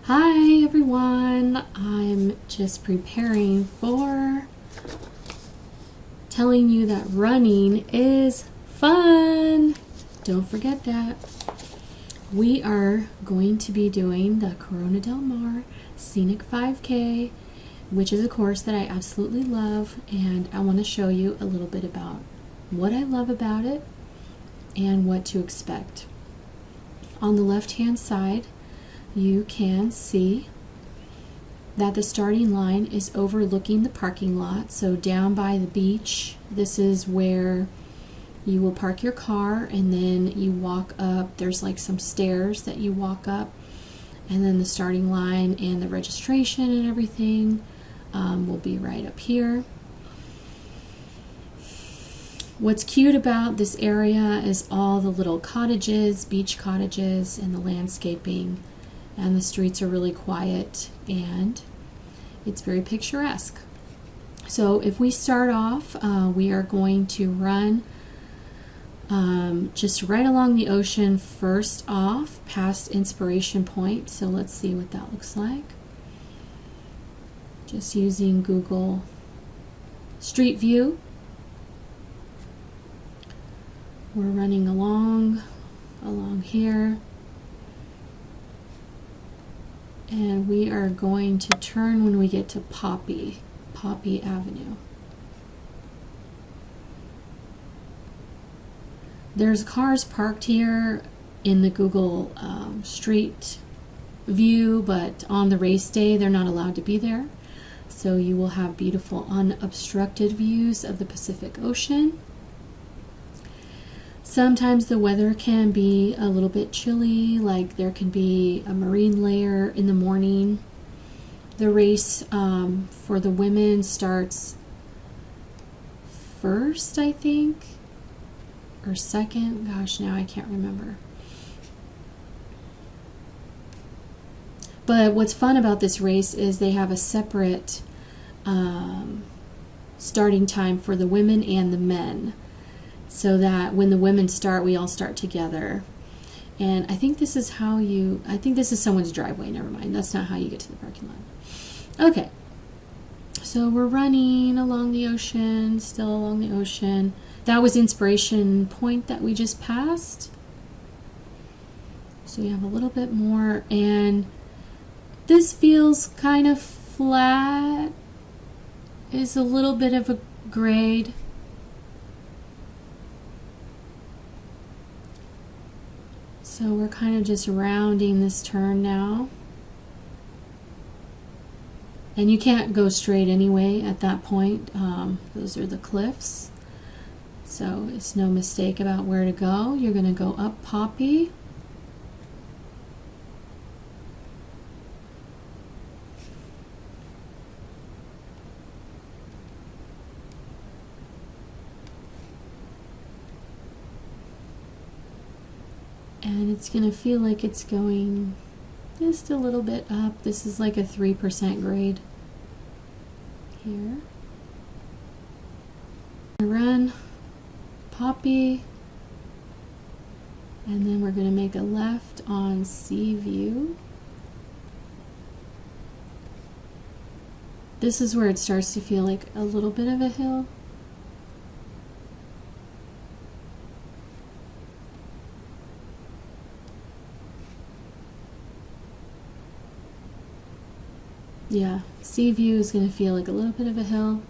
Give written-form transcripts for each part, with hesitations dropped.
Hi everyone, I'm just preparing for telling you that running is fun. Don't forget that. We are going to be doing the Corona del Mar Scenic 5K, which is a course that I absolutely love, and I want to show you a little bit about what I love about it and what to expect. On the left hand side, you can see that the starting line is overlooking the parking lot. So down by the beach, this is where you will park your car, and then you walk up. There's like some stairs that you walk up, and then the starting line and the registration and everything will be right up here. What's cute about this area is all the little cottages, beach cottages, and the landscaping. And the streets are really quiet and it's very picturesque. So if we start off, we are going to run just right along the ocean first off, past Inspiration Point. So let's see what that looks like. Just using Google Street View. We're running along here. And we are going to turn when we get to Poppy Avenue. There's cars parked here in the Google Street View, but on the race day they're not allowed to be there. So you will have beautiful unobstructed views of the Pacific Ocean. Sometimes the weather can be a little bit chilly, like there can be a marine layer in the morning. The race for the women starts first, I think, or second. Gosh, now I can't remember. But what's fun about this race is they have a separate starting time for the women and the men, so that when the women start, we all start together. And I think this is how you, I think this is someone's driveway, never mind. That's not how you get to the parking lot. Okay, so we're running along the ocean, still along the ocean. That was Inspiration Point that we just passed. So we have a little bit more, and this feels kind of flat. It's a little bit of a grade. So we're kind of just rounding this turn now. And you can't go straight anyway at that point. Those are the cliffs. So it's no mistake about where to go. You're going to go up Poppy. And it's going to feel like it's going just a little bit up. This is like a 3% grade here. Run Poppy, and then we're going to make a left on Seaview. This is where it starts to feel like a little bit of a hill. Yeah, Seaview is going to feel like a little bit of a hill,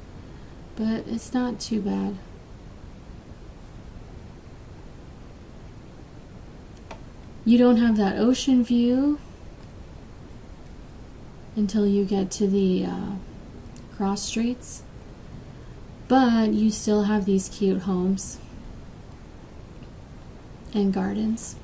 but it's not too bad. You don't have that ocean view until you get to the cross streets, but you still have these cute homes and gardens.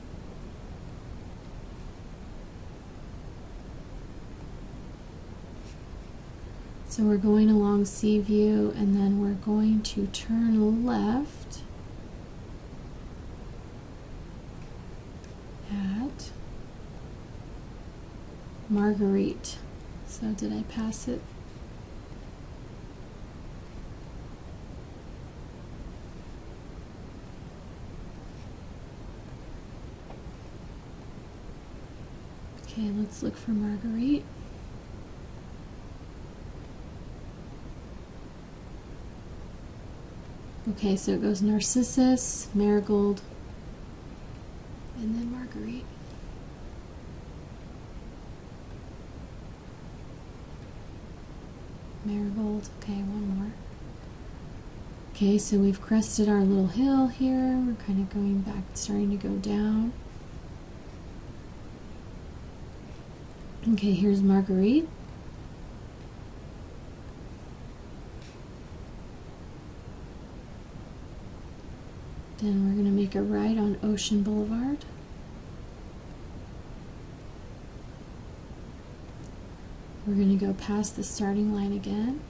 So we're going along Seaview, and then we're going to turn left at Marguerite. So did I pass it? Okay, let's look for Marguerite. Okay, so it goes Narcissus, Marigold, and then Marguerite. Marigold. Okay, one more. Okay, so we've crested our little hill here. We're kind of going back, starting to go down. Okay, here's Marguerite. Then we're going to make a right on Ocean Boulevard. We're going to go past the starting line again.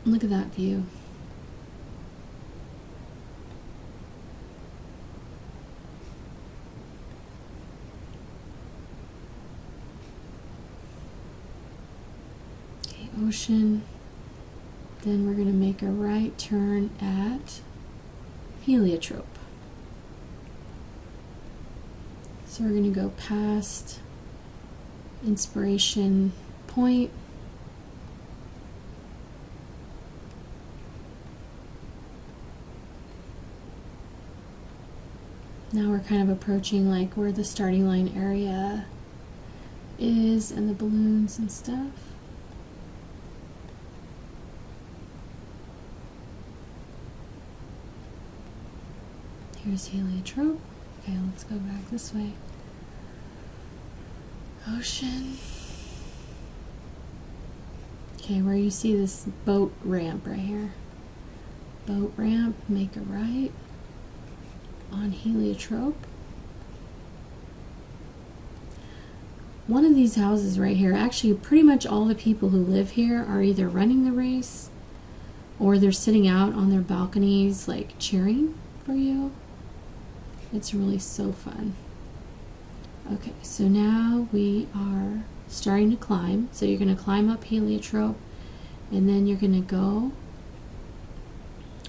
Look at that view. Okay, Ocean. Then we're going to make a right turn at Heliotrope. So we're going to go past Inspiration Point. Now we're kind of approaching like where the starting line area is and the balloons and stuff. Here's Heliotrope. Okay, let's go back this way. Ocean. Okay, where you see this boat ramp right here. Boat ramp, make a right on Heliotrope. One of these houses right here, actually pretty much all the people who live here are either running the race or they're sitting out on their balconies like cheering for you. It's really so fun. Okay, so now we are starting to climb. So you're going to climb up Heliotrope and then you're going to go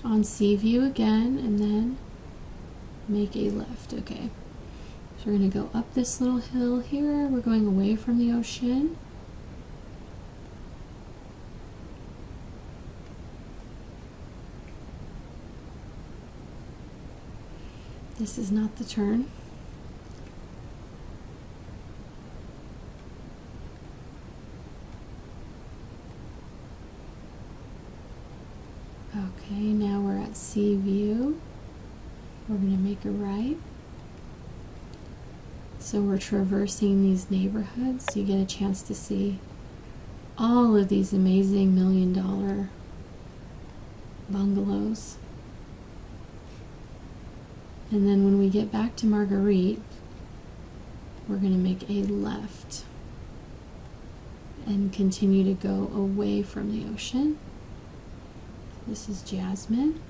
on Seaview again and then make a left. Okay, so we're going to go up this little hill here. We're going away from the ocean. This is not the turn. Okay, now we're at Seaview. We're going to make a right. So we're traversing these neighborhoods. So you get a chance to see all of these amazing $1 million bungalows. And then when we get back to Marguerite, we're going to make a left and continue to go away from the ocean. This is Jasmine.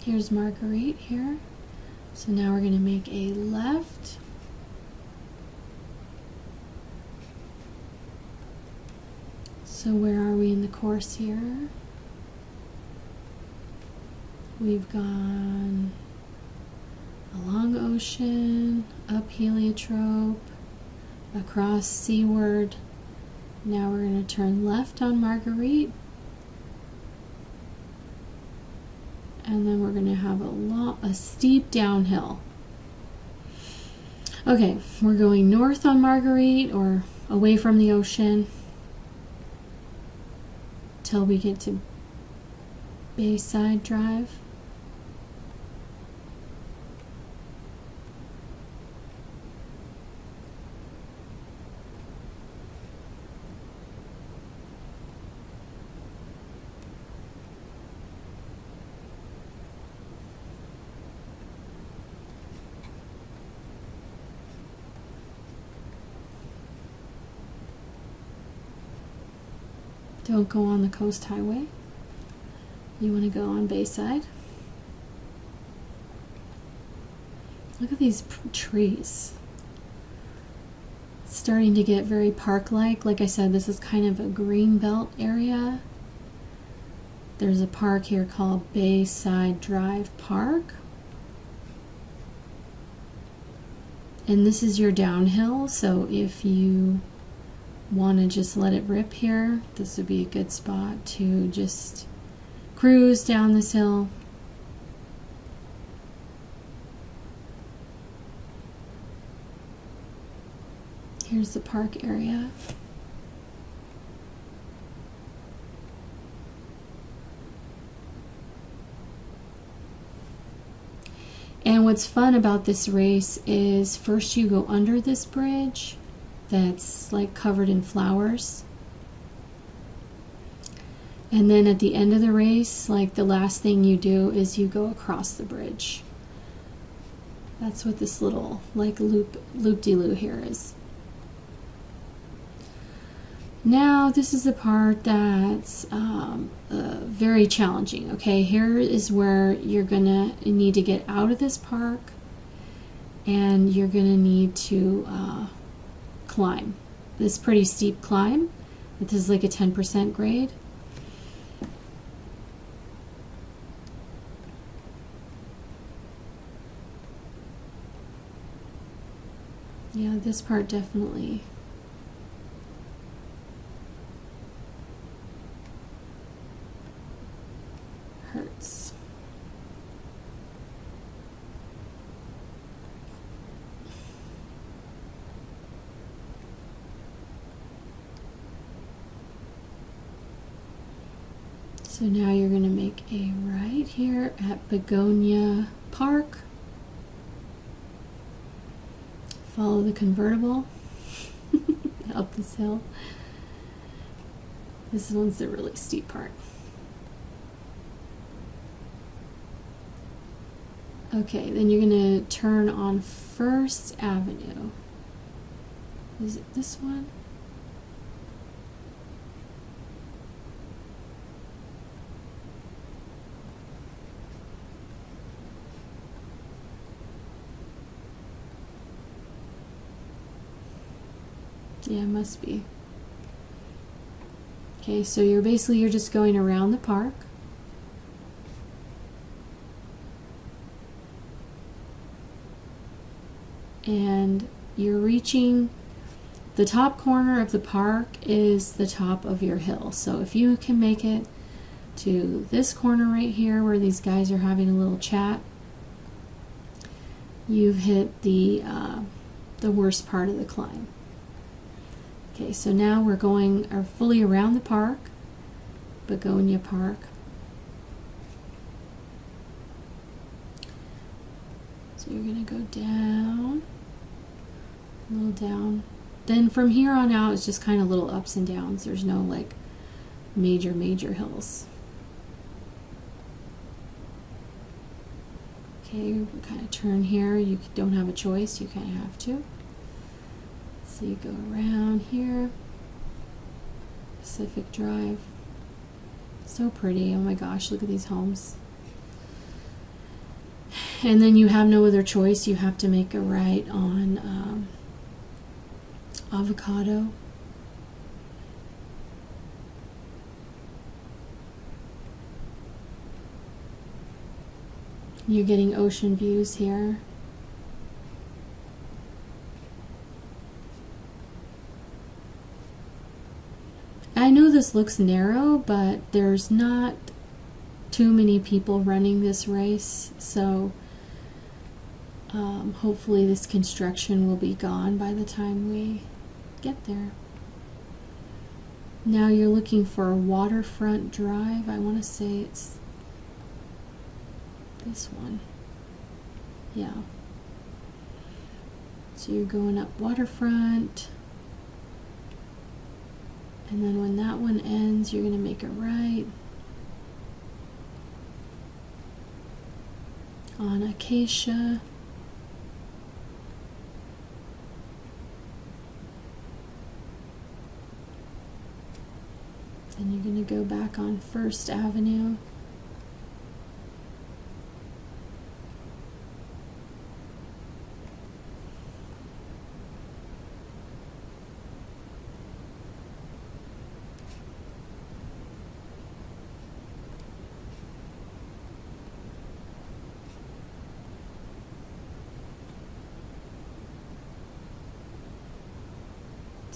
Here's Marguerite here. So now we're going to make a left. So where are we in the course here? We've gone along Ocean, up Heliotrope, across Seaward. Now we're going to turn left on Marguerite. And then we're going to have a steep downhill. Okay, we're going north on Marguerite or away from the ocean till we get to Bayside Drive. Don't go on the Coast Highway. You want to go on Bayside. Look at these trees. It's starting to get very park-like. Like I said, this is kind of a green belt area. There's a park here called Bayside Drive Park. And this is your downhill, so if you want to just let it rip here, this would be a good spot to just cruise down this hill. Here's the park area. And what's fun about this race is first you go under this bridge that's like covered in flowers. And then at the end of the race, like the last thing you do is you go across the bridge. That's what this little like loop-de-loo here is. Now this is the part that's very challenging. Okay, here is where you're gonna need to get out of this park, and you're gonna need to climb this pretty steep climb. This is like a 10% grade. Yeah, this part definitely hurts. So now you're going to make a right here at Begonia Park. Follow the convertible up this hill. This one's the really steep part. Okay, then you're going to turn on First Avenue. Is it this one? Yeah, it must be. Okay, so you're just going around the park. And you're reaching the top corner of the park is the top of your hill. So if you can make it to this corner right here where these guys are having a little chat, you've hit the worst part of the climb. Okay, so now we're going fully around the park, Begonia Park. So you're going to go down, a little down. Then from here on out, it's just kind of little ups and downs. There's no like major hills. Okay, we kind of turn here. You don't have a choice, you kind of have to. So you go around here, Pacific Drive. So pretty, oh my gosh, look at these homes. And then you have no other choice, you have to make a right on Avocado. You're getting ocean views here. I know this looks narrow, but there's not too many people running this race, so hopefully this construction will be gone by the time we get there. Now you're looking for a waterfront drive. I want to say it's this one. Yeah. So you're going up waterfront. And then when that one ends, you're going to make a right on Acacia. Then you're going to go back on First Avenue.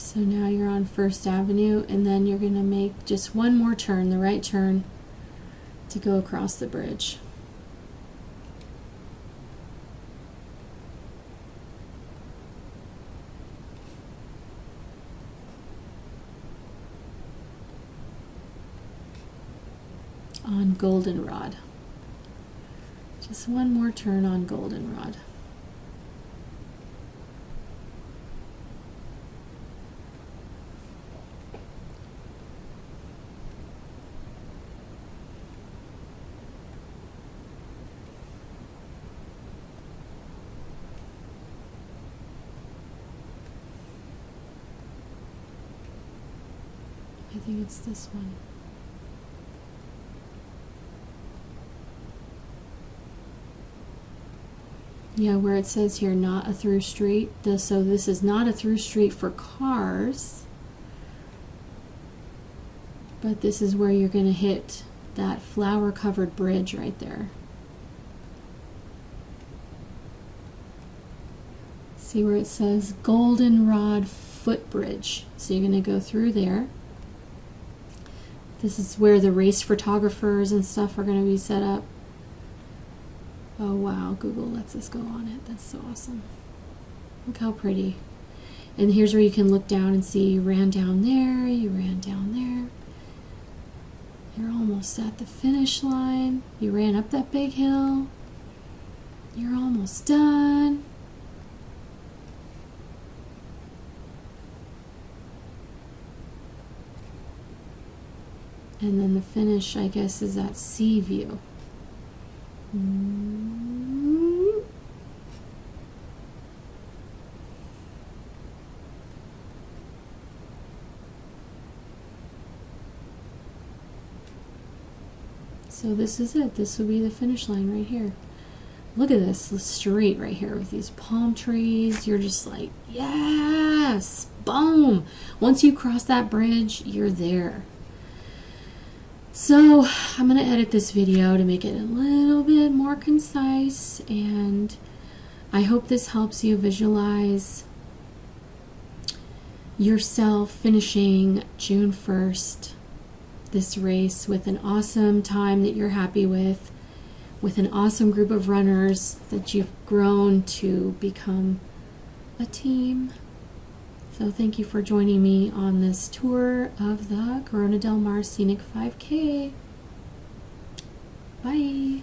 So now you're on First Avenue, and then you're going to make just one more turn, the right turn, to go across the bridge. On Goldenrod. Just one more turn on Goldenrod. I think it's this one. Yeah, where it says here, not a through street. So this is not a through street for cars. But this is where you're going to hit that flower-covered bridge right there. See where it says Goldenrod Footbridge. So you're going to go through there. This is where the race photographers and stuff are going to be set up. Oh wow, Google lets us go on it. That's so awesome. Look how pretty. And here's where you can look down and see you ran down there, you ran down there. You're almost at the finish line. You ran up that big hill. You're almost done. And then the finish, I guess, is at Sea View. So this is it. This will be the finish line right here. Look at this, the street right here with these palm trees. You're just like, yes, boom. Once you cross that bridge, you're there. So I'm going to edit this video to make it a little bit more concise, and I hope this helps you visualize yourself finishing June 1st, this race with an awesome time that you're happy with an awesome group of runners that you've grown to become a team. So thank you for joining me on this tour of the Corona del Mar Scenic 5K. Bye.